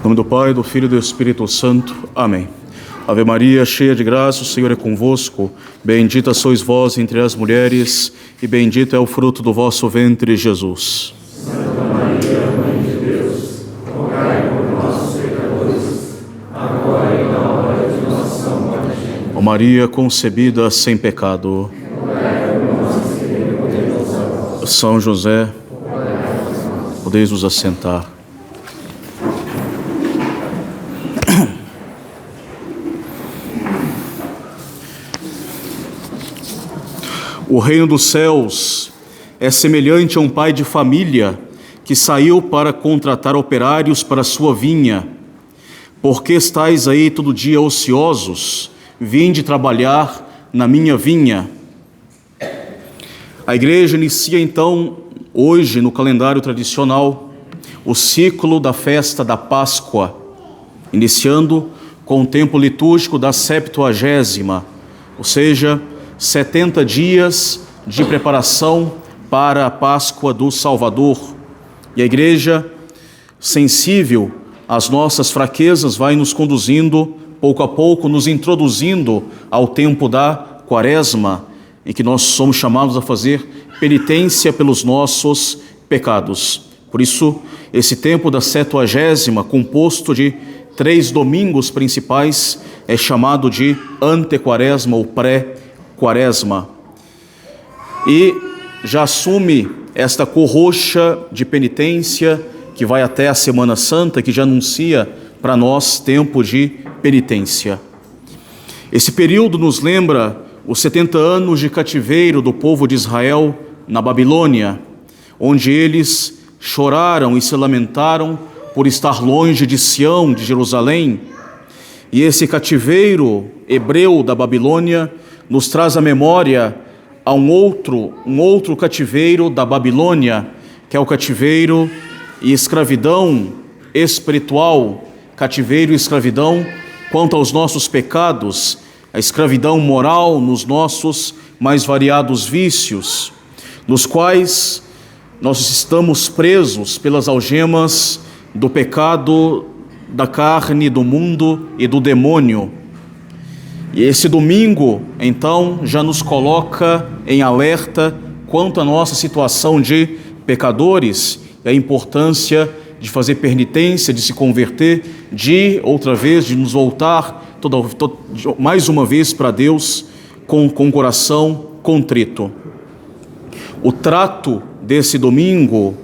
Em nome do Pai, do Filho e do Espírito Santo. Amém. Ave Maria, cheia de graça, o Senhor é convosco. Bendita sois vós entre as mulheres, e bendito é o fruto do vosso ventre, Jesus. Santa Maria, Mãe de Deus, rogai por nós, pecadores, agora e na hora de nossa morte. Ó Maria concebida sem pecado. Rogai por nós que recorremos a vós. São José, podeis vos assentar. O reino dos céus é semelhante a um pai de família que saiu para contratar operários para sua vinha. Por que estáis aí todo dia ociosos? Vinde trabalhar na minha vinha. A igreja inicia então, hoje, no calendário tradicional, o ciclo da festa da Páscoa, iniciando com o tempo litúrgico da Septuagésima, ou seja, 70 dias de preparação para a Páscoa do Salvador. E a igreja, sensível às nossas fraquezas, vai nos conduzindo, pouco a pouco, nos introduzindo ao tempo da Quaresma, em que nós somos chamados a fazer penitência pelos nossos pecados. Por isso, esse tempo da Septuagésima, composto de 3 domingos principais, é chamado de antequaresma ou pré-quaresma. E já assume esta cor roxa de penitência que vai até a Semana Santa, que já anuncia para nós tempo de penitência. Esse período nos lembra os 70 anos de cativeiro do povo de Israel na Babilônia, onde eles choraram e se lamentaram por estar longe de Sião, de Jerusalém. E esse cativeiro hebreu da Babilônia nos traz à memória a um outro cativeiro da Babilônia, que é o cativeiro e escravidão espiritual, cativeiro e escravidão quanto aos nossos pecados, a escravidão moral nos nossos mais variados vícios, nos quais nós estamos presos pelas algemas do pecado, da carne, do mundo e do demônio. E esse domingo, então, já nos coloca em alerta quanto à nossa situação de pecadores e a importância de fazer penitência, de se converter, outra vez, de nos voltar mais uma vez para Deus com o coração contrito. O trato desse domingo,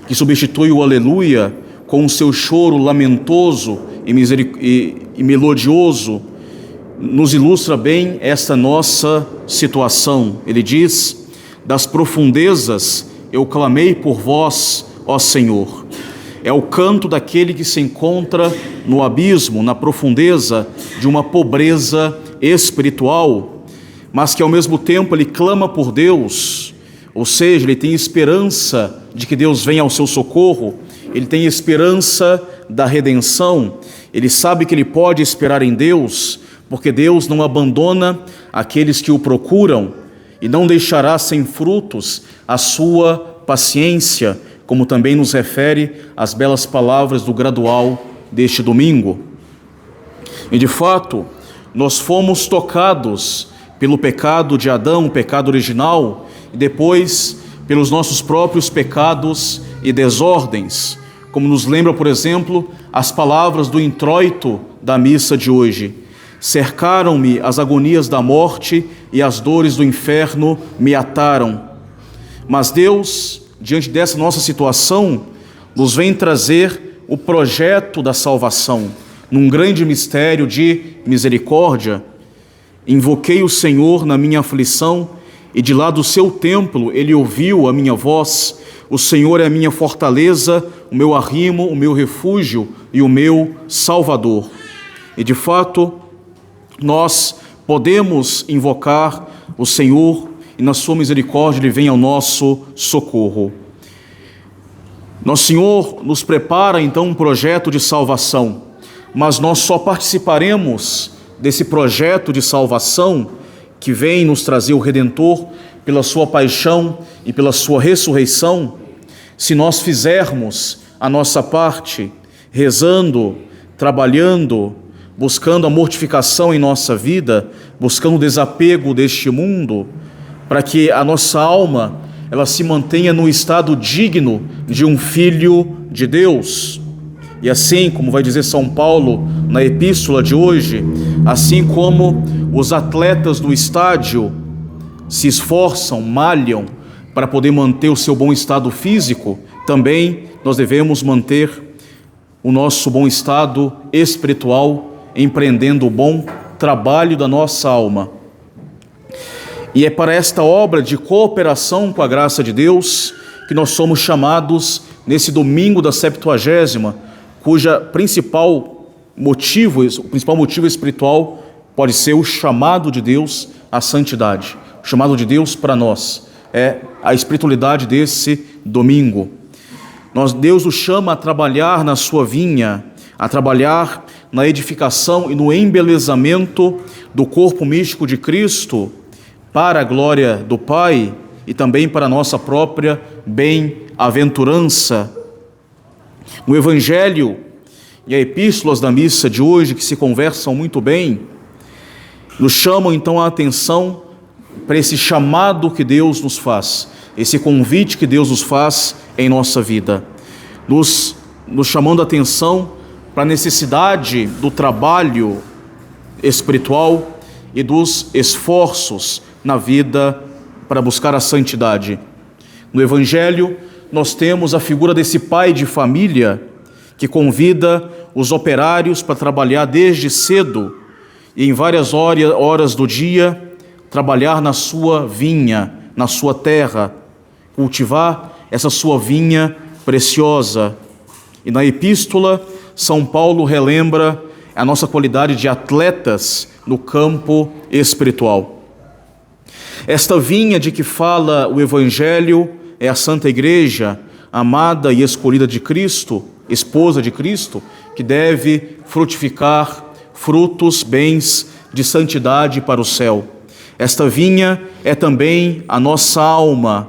que substitui o aleluia com o seu choro lamentoso e melodioso, nos ilustra bem esta nossa situação. Ele diz: das profundezas eu clamei por vós, ó Senhor. É o canto daquele que se encontra no abismo, na profundeza de uma pobreza espiritual, mas que ao mesmo tempo ele clama por Deus, ou seja, ele tem esperança de que Deus venha ao seu socorro, ele tem esperança da redenção, ele sabe que ele pode esperar em Deus, porque Deus não abandona aqueles que o procuram e não deixará sem frutos a sua paciência, como também nos refere as belas palavras do gradual deste domingo. E de fato, nós fomos tocados pelo pecado de Adão, o pecado original, e depois pelos nossos próprios pecados e desordens, como nos lembra, por exemplo, as palavras do introito da missa de hoje. Cercaram-me as agonias da morte e as dores do inferno me ataram. Mas Deus, diante dessa nossa situação, nos vem trazer o projeto da salvação, num grande mistério de misericórdia. Invoquei o Senhor na minha aflição, e de lá do seu templo ele ouviu a minha voz. O Senhor é a minha fortaleza, o meu arrimo, o meu refúgio e o meu Salvador. E de fato, nós podemos invocar o Senhor e na sua misericórdia ele vem ao nosso socorro. Nosso Senhor nos prepara então um projeto de salvação, mas nós só participaremos desse projeto de salvação que vem nos trazer o Redentor pela sua paixão e pela sua ressurreição, se nós fizermos a nossa parte, rezando, trabalhando, buscando a mortificação em nossa vida, buscando o desapego deste mundo, para que a nossa alma ela se mantenha no estado digno de um filho de Deus. E assim, como vai dizer São Paulo na epístola de hoje, assim como os atletas do estádio se esforçam, malham para poder manter o seu bom estado físico, também nós devemos manter o nosso bom estado espiritual, empreendendo o bom trabalho da nossa alma. E é para esta obra de cooperação com a graça de Deus que nós somos chamados nesse domingo da Septuagésima, cuja o principal motivo espiritual pode ser o chamado de Deus à santidade. O chamado de Deus para nós é a espiritualidade desse domingo. Deus nos chama a trabalhar na sua vinha, a trabalhar na edificação e no embelezamento do corpo místico de Cristo, para a glória do Pai e também para a nossa própria bem-aventurança. O Evangelho e as epístolas da missa de hoje, que se conversam muito bem, nos chamam então a atenção para esse chamado que Deus nos faz, esse convite que Deus nos faz em nossa vida, nos chamando a atenção para a necessidade do trabalho espiritual e dos esforços na vida para buscar a santidade. No Evangelho, nós temos a figura desse pai de família que convida os operários para trabalhar desde cedo e em várias horas do dia, trabalhar na sua vinha, na sua terra, cultivar essa sua vinha preciosa. E na epístola, São Paulo relembra a nossa qualidade de atletas no campo espiritual. Esta vinha de que fala o Evangelho é a Santa Igreja, amada e escolhida de Cristo, esposa de Cristo, que deve frutificar frutos, bens de santidade para o céu. Esta vinha é também a nossa alma,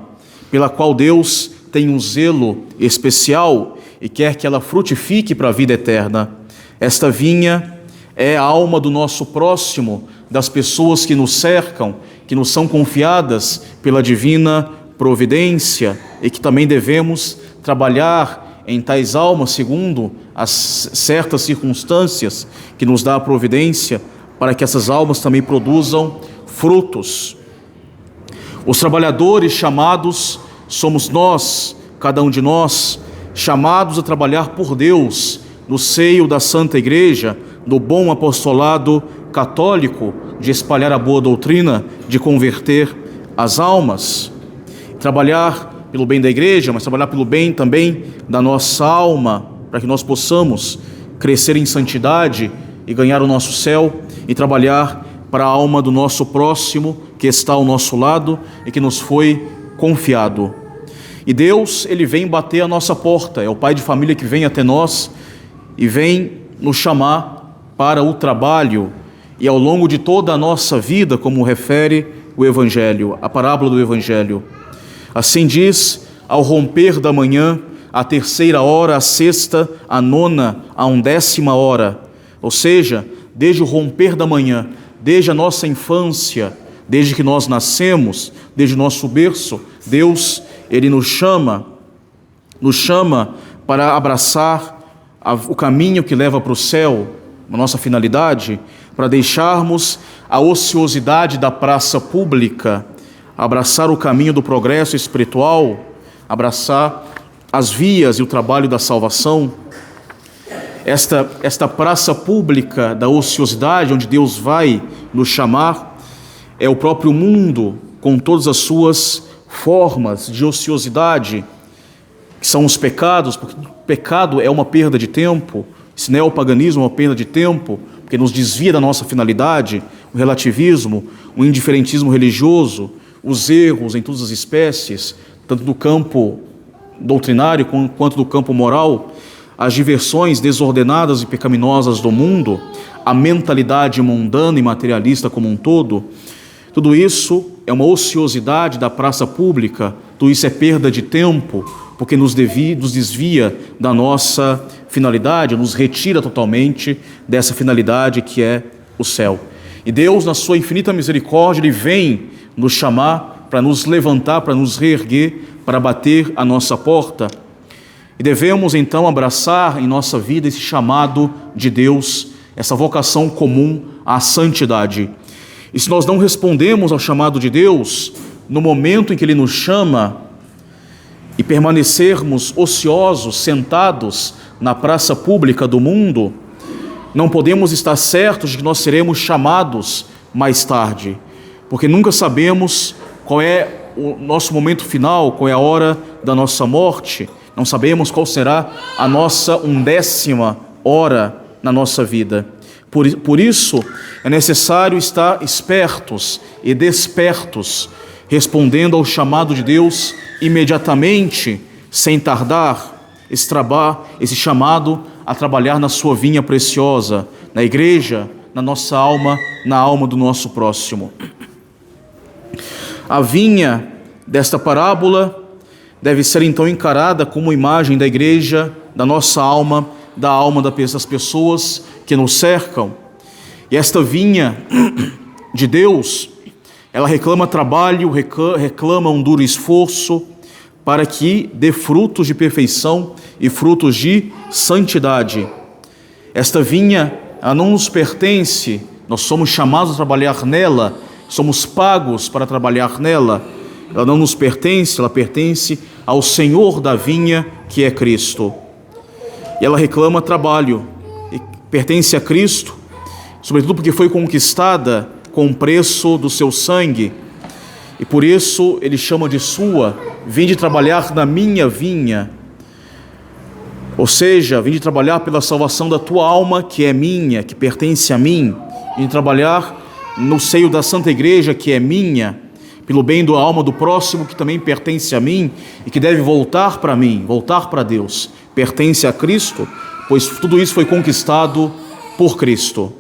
pela qual Deus tem um zelo especial e quer que ela frutifique para a vida eterna. Esta vinha é a alma do nosso próximo, das pessoas que nos cercam, que nos são confiadas pela divina providência e que também devemos trabalhar em tais almas segundo as certas circunstâncias que nos dá a providência, para que essas almas também produzam frutos. Os trabalhadores chamados somos nós, cada um de nós, chamados a trabalhar por Deus no seio da Santa Igreja, do bom apostolado católico, de espalhar a boa doutrina, de converter as almas. Trabalhar pelo bem da igreja, mas trabalhar pelo bem também da nossa alma, para que nós possamos crescer em santidade e ganhar o nosso céu, e trabalhar para a alma do nosso próximo, que está ao nosso lado e que nos foi confiado. E Deus, Ele vem bater a nossa porta, é o pai de família que vem até nós e vem nos chamar para o trabalho, e ao longo de toda a nossa vida, como refere o Evangelho, a parábola do Evangelho. Assim diz, ao romper da manhã, a terceira hora, a sexta, a nona, a 11ª hora, ou seja, desde o romper da manhã, desde a nossa infância, desde que nós nascemos, desde o nosso berço, Deus, Ele nos chama para abraçar o caminho que leva para o céu, a nossa finalidade, para deixarmos a ociosidade da praça pública, abraçar o caminho do progresso espiritual, abraçar as vias e o trabalho da salvação. Esta praça pública da ociosidade, onde Deus vai nos chamar, é o próprio mundo, com todas as suas formas de ociosidade, que são os pecados, porque o pecado é uma perda de tempo, esse neopaganismo é uma perda de tempo, porque nos desvia da nossa finalidade, o relativismo, o indiferentismo religioso, os erros em todas as espécies, tanto do campo doutrinário quanto do campo moral, as diversões desordenadas e pecaminosas do mundo, a mentalidade mundana e materialista como um todo, tudo isso é uma ociosidade da praça pública, tudo isso é perda de tempo, porque nos desvia da nossa finalidade, nos retira totalmente dessa finalidade que é o céu. E Deus, na sua infinita misericórdia, Ele vem nos chamar para nos levantar, para nos reerguer, para bater a nossa porta. E devemos então abraçar em nossa vida esse chamado de Deus, essa vocação comum à santidade. E se nós não respondemos ao chamado de Deus, no momento em que Ele nos chama, e permanecermos ociosos, sentados na praça pública do mundo, não podemos estar certos de que nós seremos chamados mais tarde, porque nunca sabemos qual é o nosso momento final, qual é a hora da nossa morte, não sabemos qual será a nossa 1ª hora na nossa vida. Por isso, é necessário estar espertos e despertos, respondendo ao chamado de Deus imediatamente, sem tardar, esse chamado a trabalhar na sua vinha preciosa, na igreja, na nossa alma, na alma do nosso próximo. A vinha desta parábola deve ser então encarada como imagem da igreja, da nossa alma, da alma das pessoas que nos cercam. E esta vinha de Deus, ela reclama trabalho, reclama um duro esforço para que dê frutos de perfeição e frutos de santidade. Esta vinha, ela não nos pertence, nós somos chamados a trabalhar nela, somos pagos para trabalhar nela. Ela não nos pertence, ela pertence ao Senhor da vinha, que é Cristo. E ela reclama trabalho, e pertence a Cristo, sobretudo porque foi conquistada com o preço do seu sangue, e por isso Ele chama de sua. Vinde trabalhar na minha vinha, ou seja, vinde trabalhar pela salvação da tua alma, que é minha, que pertence a mim, vinde trabalhar no seio da Santa Igreja, que é minha, pelo bem da alma do próximo, que também pertence a mim e que deve voltar para mim, voltar para Deus, pertence a Cristo, pois tudo isso foi conquistado por Cristo.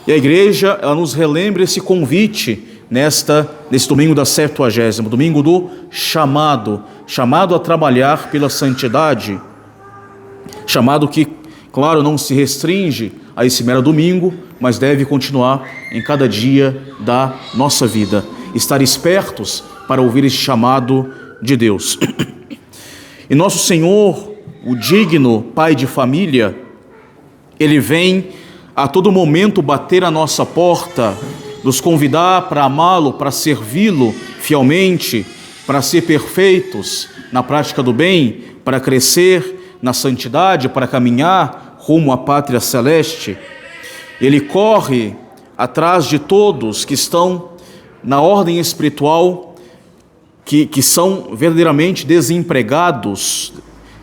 E a igreja, ela nos relembra esse convite nesse domingo da 70ª, domingo do chamado a trabalhar pela santidade, chamado que, claro, não se restringe a esse mero domingo, mas deve continuar em cada dia da nossa vida, estar espertos para ouvir esse chamado de Deus. E nosso Senhor, o digno Pai de família, Ele vem a todo momento bater a nossa porta, nos convidar para amá-lo, para servi-lo fielmente, para ser perfeitos na prática do bem, para crescer na santidade, para caminhar rumo à pátria celeste. Ele corre atrás de todos que estão na ordem espiritual, que são verdadeiramente desempregados,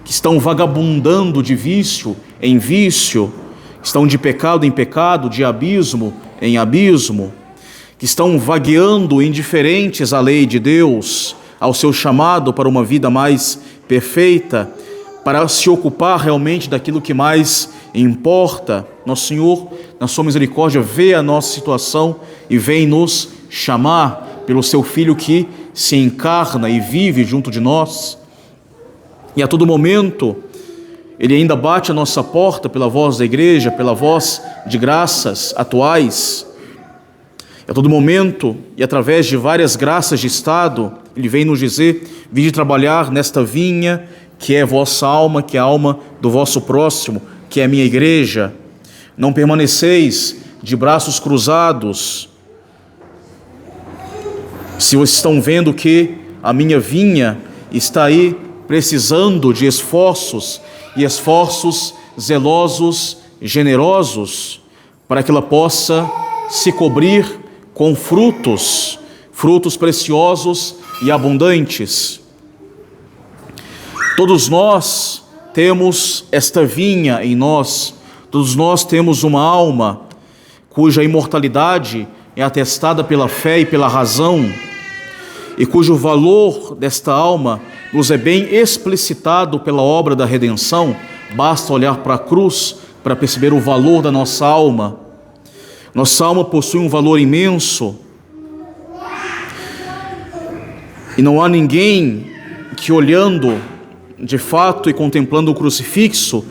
que estão vagabundando de vício em vício, estão de pecado em pecado, de abismo em abismo, que estão vagueando indiferentes à lei de Deus, ao seu chamado para uma vida mais perfeita, para se ocupar realmente daquilo que mais importa. Nosso Senhor, na sua misericórdia, vê a nossa situação e vem nos chamar pelo seu Filho que se encarna e vive junto de nós. E a todo momento, Ele ainda bate a nossa porta pela voz da igreja, pela voz de graças atuais. A todo momento, e através de várias graças de Estado, Ele vem nos dizer: vinde trabalhar nesta vinha, que é vossa alma, que é a alma do vosso próximo, que é a minha igreja. Não permaneceis de braços cruzados. Se vocês estão vendo que a minha vinha está aí precisando de esforços, e esforços zelosos, generosos, para que ela possa se cobrir com frutos preciosos e abundantes. Todos nós temos esta vinha em nós, todos nós temos uma alma cuja imortalidade é atestada pela fé e pela razão, e cujo valor desta alma nos é bem explicitado pela obra da redenção. Basta olhar para a cruz para perceber o valor da nossa alma. Nossa alma possui um valor imenso, e não há ninguém que, olhando de fato e contemplando o crucifixo,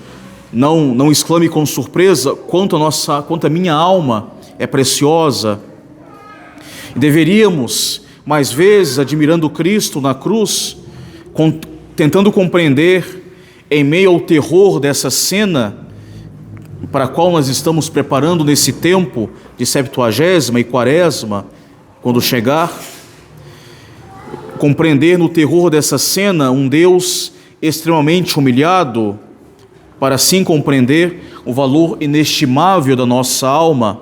não exclame com surpresa quanto a minha alma é preciosa. E deveríamos, mais vezes, admirando Cristo na cruz, tentando compreender, em meio ao terror dessa cena, para a qual nós estamos preparando nesse tempo de Septuagésima e Quaresma, quando chegar, compreender no terror dessa cena um Deus extremamente humilhado, para assim compreender o valor inestimável da nossa alma.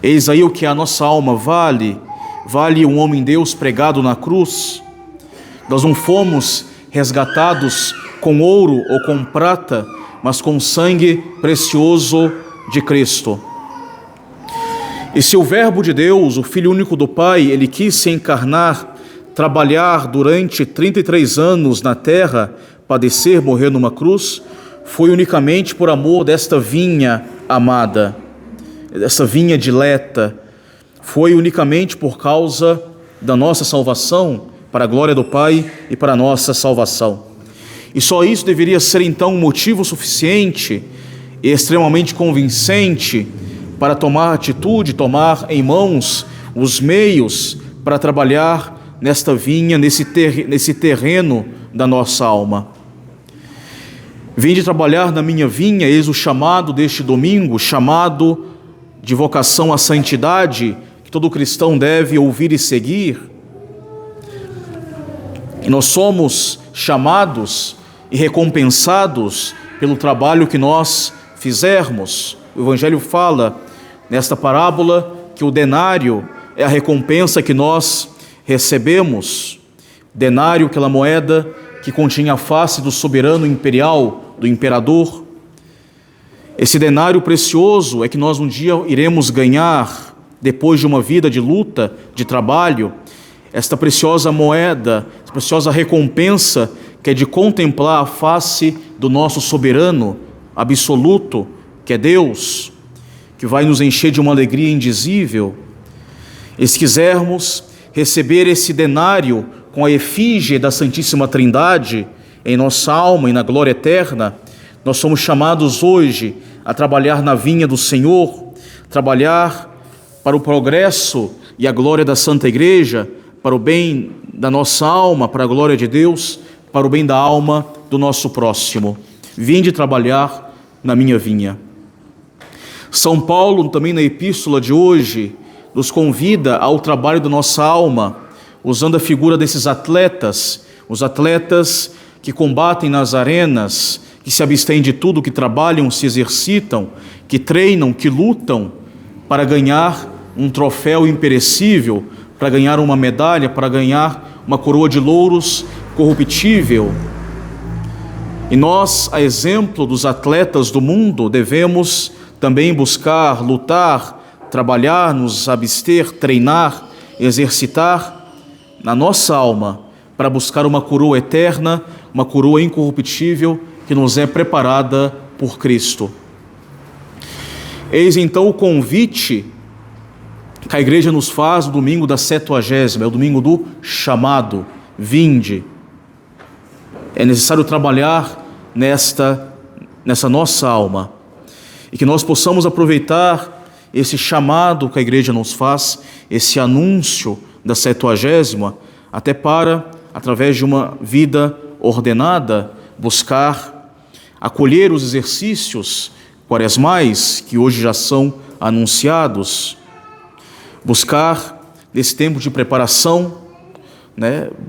Eis aí o que a nossa alma vale um homem-deus pregado na cruz. Nós não fomos resgatados com ouro ou com prata, mas com sangue precioso de Cristo. E se o Verbo de Deus, o Filho único do Pai, ele quis se encarnar, trabalhar durante 33 anos na terra, padecer, morrer numa cruz, foi unicamente por amor desta vinha amada, dessa vinha dileta, foi unicamente por causa da nossa salvação, para a glória do Pai e para a nossa salvação. E só isso deveria ser então um motivo suficiente e extremamente convincente para tomar atitude, tomar em mãos os meios para trabalhar nesta vinha, nesse terreno da nossa alma. Vinde trabalhar na minha vinha, eis o chamado deste domingo, chamado de vocação à santidade, que todo cristão deve ouvir e seguir. E nós somos chamados e recompensados pelo trabalho que nós fizermos. O Evangelho fala nesta parábola que o denário é a recompensa que nós recebemos. Denário, aquela moeda que continha a face do soberano imperial, do imperador. Esse denário precioso é que nós um dia iremos ganhar, depois de uma vida de luta, de trabalho, esta preciosa moeda, esta preciosa recompensa que é de contemplar a face do nosso soberano absoluto, que é Deus, que vai nos encher de uma alegria indizível. E se quisermos receber esse denário com a efígie da Santíssima Trindade em nossa alma e na glória eterna, nós somos chamados hoje a trabalhar na vinha do Senhor, trabalhar para o progresso e a glória da Santa Igreja, para o bem da nossa alma, para a glória de Deus, para o bem da alma do nosso próximo. Vinde trabalhar na minha vinha. São Paulo, também na epístola de hoje, nos convida ao trabalho da nossa alma, usando a figura desses atletas, os atletas que combatem nas arenas, que se abstêm de tudo, que trabalham, se exercitam, que treinam, que lutam para ganhar um troféu imperecível, para ganhar uma medalha, para ganhar uma coroa de louros corruptível. E nós, a exemplo dos atletas do mundo, devemos também buscar, lutar, trabalhar, nos abster, treinar, exercitar na nossa alma para buscar uma coroa eterna, uma coroa incorruptível que nos é preparada por Cristo. Eis então o convite que a igreja nos faz no domingo da Septuagésima, é o domingo do chamado, vinde. É necessário trabalhar nessa nossa alma e que nós possamos aproveitar esse chamado que a igreja nos faz, esse anúncio da Septuagésima, até para, através de uma vida ordenada, buscar acolher os exercícios quaresmais que hoje já são anunciados, buscar nesse tempo de preparação,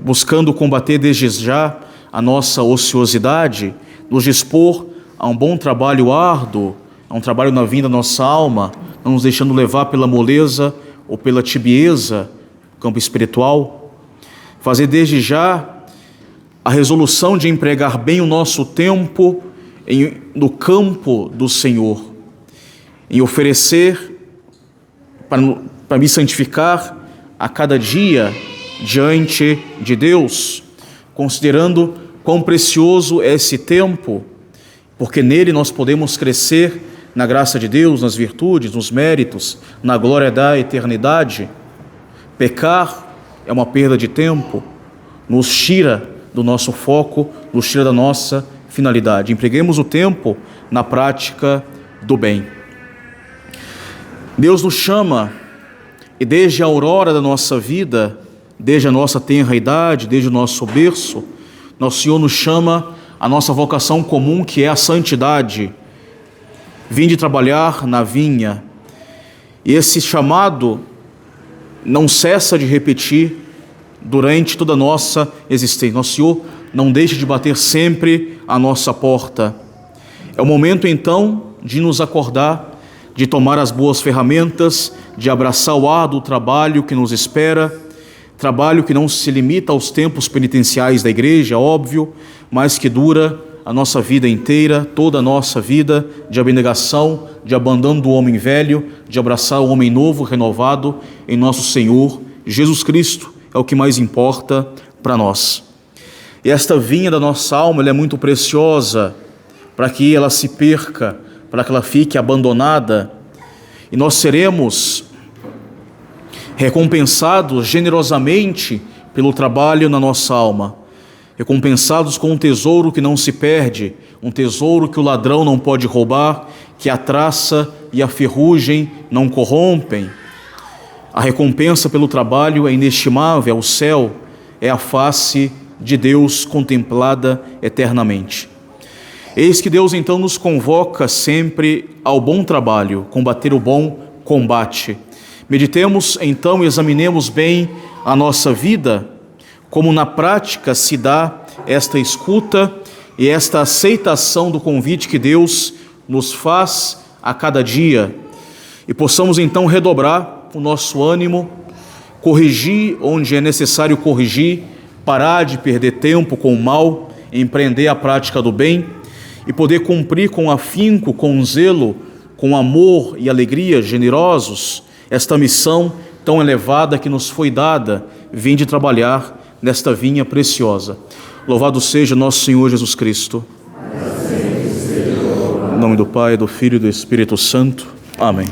buscando combater desde já a nossa ociosidade, nos dispor a um bom trabalho árduo, a um trabalho na vinda da nossa alma, não nos deixando levar pela moleza ou pela tibieza, campo espiritual, fazer desde já a resolução de empregar bem o nosso tempo no campo do Senhor, em oferecer para me santificar a cada dia diante de Deus, considerando quão precioso é esse tempo, porque nele nós podemos crescer na graça de Deus, nas virtudes, nos méritos, na glória da eternidade. Pecar é uma perda de tempo, nos tira do nosso foco, nos tira da nossa finalidade. Empreguemos o tempo na prática do bem. Deus nos chama, e desde a aurora da nossa vida, desde a nossa tenra idade, desde o nosso berço, nosso Senhor nos chama a nossa vocação comum, que é a santidade. Vinde trabalhar na vinha. E esse chamado não cessa de repetir durante toda a nossa existência. Nosso Senhor não deixa de bater sempre à nossa porta. É o momento então de nos acordar, de tomar as boas ferramentas, de abraçar o árduo trabalho que nos espera, trabalho que não se limita aos tempos penitenciais da igreja, óbvio, mas que dura a nossa vida inteira, toda a nossa vida de abnegação, de abandono do homem velho, de abraçar o homem novo, renovado em nosso Senhor Jesus Cristo, é o que mais importa para nós. E esta vinha da nossa alma, ela é muito preciosa, para que ela se perca, para que ela fique abandonada, e nós seremos recompensados generosamente pelo trabalho na nossa alma, recompensados com um tesouro que não se perde, um tesouro que o ladrão não pode roubar, que a traça e a ferrugem não corrompem. A recompensa pelo trabalho é inestimável, é o céu, é a face de Deus contemplada eternamente. Eis que Deus então nos convoca sempre ao bom trabalho, combater o bom combate. Meditemos então e examinemos bem a nossa vida, como na prática se dá esta escuta e esta aceitação do convite que Deus nos faz a cada dia, e possamos então redobrar o nosso ânimo, corrigir onde é necessário corrigir, parar de perder tempo com o mal, empreender a prática do bem e poder cumprir com afinco, com zelo, com amor e alegria generosos esta missão tão elevada que nos foi dada, vinde trabalhar nesta vinha preciosa. Louvado seja nosso Senhor Jesus Cristo. Em nome do Pai, do Filho e do Espírito Santo. Amém.